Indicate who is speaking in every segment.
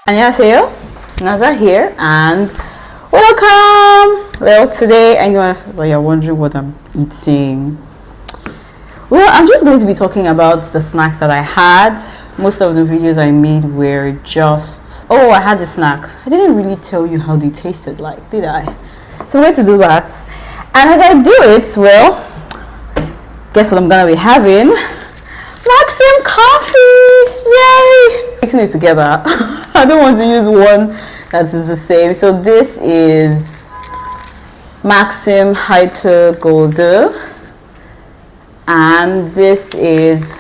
Speaker 1: 안녕하세요, Naza here, and welcome. Well, today you're wondering what I'm eating. Well, I'm just going to be talking about the snacks that I had. Most of the videos I made were just, oh, I had a snack. I didn't really tell you how they tasted like, did I? So I'm going to do that. And as I do it, well, guess what I'm going to be having? Maxim coffee! Yay! Mixing it together. I don't want to use one that is the same. So this is Maxim Heiter Golde, and this is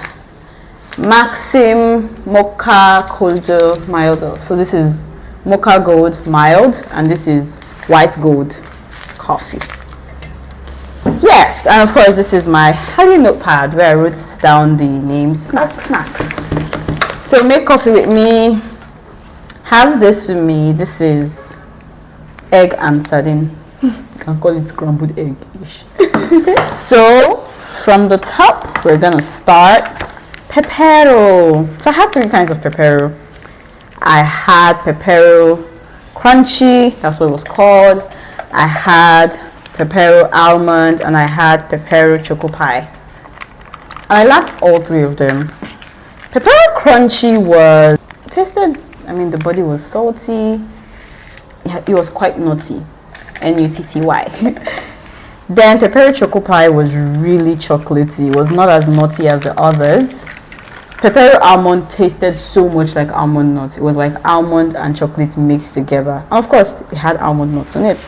Speaker 1: Maxim Mocha Golde Mild. So this is Mocha Gold Mild, and this is White Gold Coffee. Yes, and of course this is my handy notepad where I wrote down the names snacks. So make coffee with me. Have this with me. This is egg and sardine. You can call it scrambled egg-ish. So from the top, we're gonna start Pepero. So I had three kinds of Pepero. I had Pepero Crunchy, that's what it was called. I had Pepero Almond, and I had Pepero Choco Pie. And I liked all three of them. Pepero Crunchy tasted, I mean, the body was salty. It was quite nutty. N-U-T-T-Y. Then Pepero Choco Pie was really chocolatey. It was not as nutty as the others. Pepero Almond tasted so much like almond nuts. It was like almond and chocolate mixed together. And of course, it had almond nuts on it.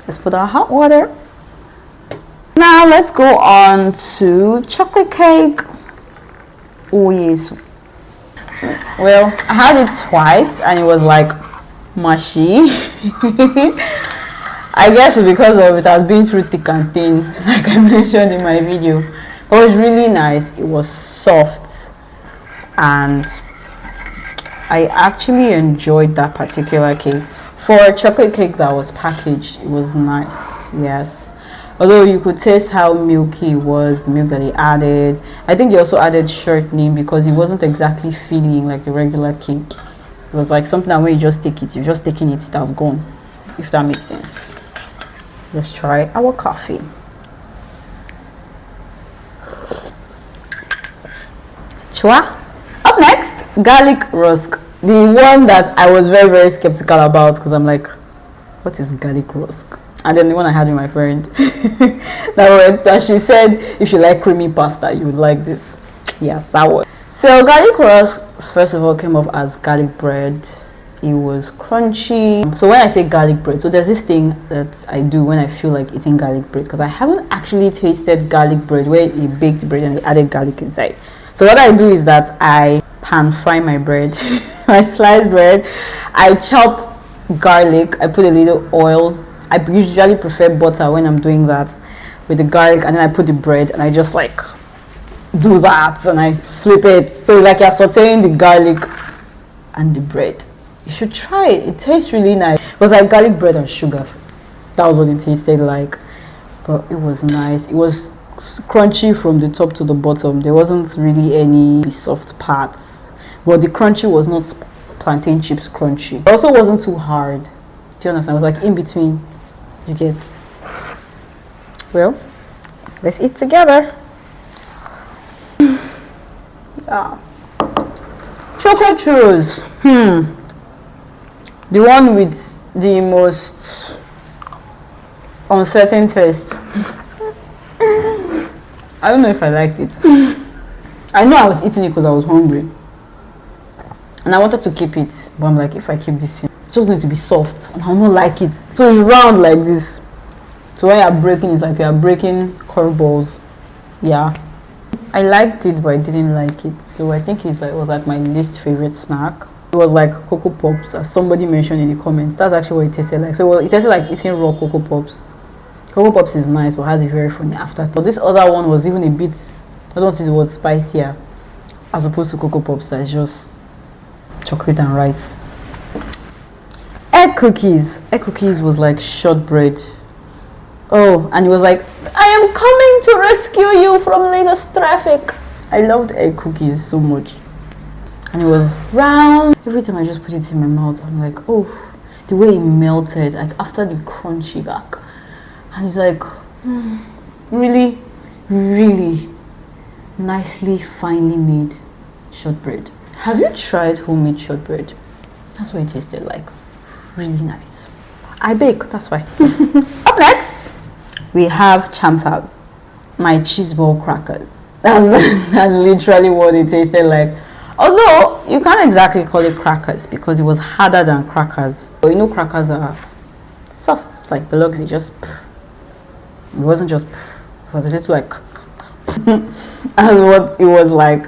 Speaker 1: Let's put our hot water. Now let's go on to chocolate cake. Oh yes. Well, I had it twice and it was like mushy. I guess because of it has been through thick and thin, like I mentioned in my video. But it was really nice. It was soft, and I actually enjoyed that particular cake. For a chocolate cake that was packaged, it was nice, yes. Although you could taste how milky it was, the milk that they added. I think they also added shortening because it wasn't exactly feeling like a regular cake. It was like something that when you just take it, you're just taking it, it has gone, if that makes sense. Let's try our coffee. Chua. Up next, Gallikrosk. The one that I was very, very skeptical about because I'm like, what is Gallikrosk? And then the one I had with my friend, that she said, if you like creamy pasta, you would like this. Yeah, that one. So Gallikrosk, first of all, came off as garlic bread. It was crunchy. So when I say garlic bread, so there's this thing that I do when I feel like eating garlic bread, because I haven't actually tasted garlic bread where you baked bread and they added garlic inside. So what I do is that I pan fry my bread, my sliced bread. I chop garlic. I put a little oil. I usually prefer butter when I'm doing that with the garlic, and then I put the bread and I just like do that and I flip it. So like you're sauteing the garlic and the bread. You should try it. It tastes really nice. It was like garlic bread and sugar. That was what it tasted like. But it was nice. It was crunchy from the top to the bottom. There wasn't really any soft parts. But the crunchy was not plantain chips crunchy. It also wasn't too hard. Do you understand? It was like in between. You get. Well, let's eat together. Yeah. Choco츄rus. The one with the most uncertain taste. I don't know if I liked it. I know I was eating it because I was hungry. And I wanted to keep it. But I'm like, if I keep this in, it's just going to be soft. And I don't like it. So it's round like this. So when you're breaking, it's like you're breaking curveballs. Yeah. I liked it, but I didn't like it. So I think it was like my least favorite snack. It was like Cocoa Pops, as somebody mentioned in the comments. That's actually what it tasted like. So it tasted like eating raw Cocoa Pops. Cocoa Pops is nice, but has a very funny aftertaste. But this other one was even a bit, I don't know if it was spicier, as opposed to Cocoa Pops that's just chocolate and rice. Egg cookies. Egg cookies was like shortbread. Oh, and it was like, I am coming to rescue you from Lagos traffic. I loved egg cookies so much. and it was round. Every time I just put it in my mouth, I'm like, oh, the way it melted, like after the crunchy back, and it's like really, really nicely finely made shortbread. Have you tried homemade shortbread? That's what it tasted like. Really nice. I bake, that's why. Up next, we have Chamsab, my cheese ball crackers. That's literally what it tasted like. Although you can't exactly call it crackers because it was harder than crackers. But you know, crackers are soft, like Biloxi. It wasn't just. It was a little like. That's what it was like.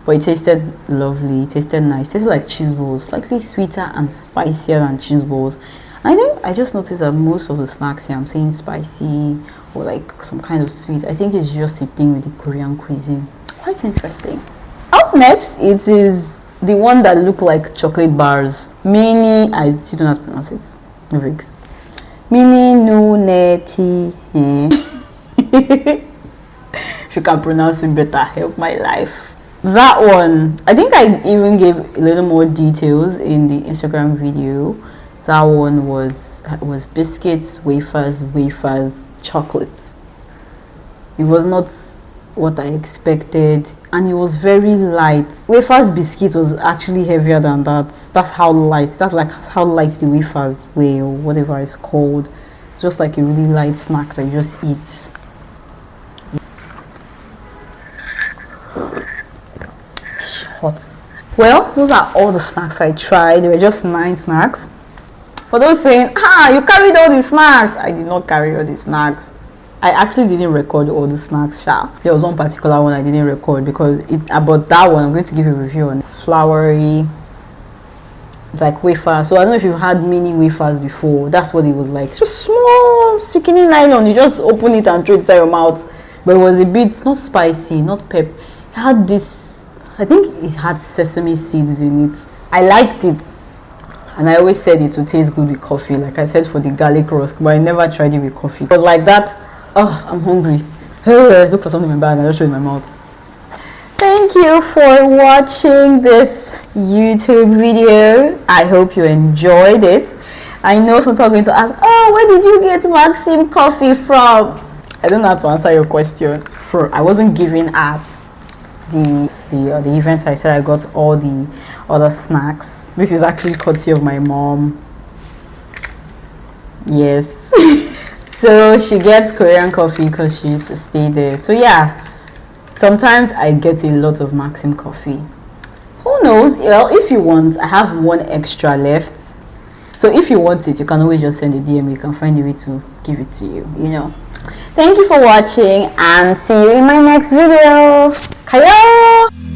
Speaker 1: But it tasted lovely. It tasted nice. It tasted like cheese balls, slightly sweeter and spicier than cheese balls. I think I just noticed that most of the snacks here, I'm saying spicy or like some kind of sweet. I think it's just a thing with the Korean cuisine. Quite interesting. Up next, it is the one that look like chocolate bars. Mini, I still don't know how to pronounce it. Vix. Mini nunetíne. If you can pronounce it better, help my life. That one, I think I even gave a little more details in the Instagram video. That one was biscuits, wafers, chocolates. It was not what I expected, and it was very light. Wafers biscuit was actually heavier than that. That's how light. That's like how light the wafers were, or whatever it's called. Just like a really light snack that you just eat. Hot. Well, those are all the snacks I tried. They were just 9 snacks. For those saying, you carried all the snacks, I did not carry all the snacks. I actually didn't record all the snacks. There was one particular one I didn't record because about that one I'm going to give you a review on. Floury, it's like wafer. So I don't know if you've had mini wafers before. That's what it was like. It's just small, sticking nylon. You just open it and throw it inside your mouth. But it was a bit not spicy, not pep. It had this, I think it had sesame seeds in it. I liked it. And I always said it would taste good with coffee, like I said for the gallic-roast, but I never tried it with coffee. But like that, I'm hungry. Look for something in my bag, I just show it in my mouth. Thank you for watching this YouTube video. I hope you enjoyed it. I know some people are going to ask, where did you get Maxim coffee from? I don't know how to answer your question. I wasn't giving at the event. I said I got all the other snacks. This is actually courtesy of my mom. Yes. So she gets Korean coffee because she used to stay there. So yeah, sometimes I get a lot of Maxim coffee. Who knows? Well, if you want, I have one extra left. So if you want it, you can always just send a DM. You can find a way to give it to you, you know. Thank you for watching and see you in my next video. Kayo!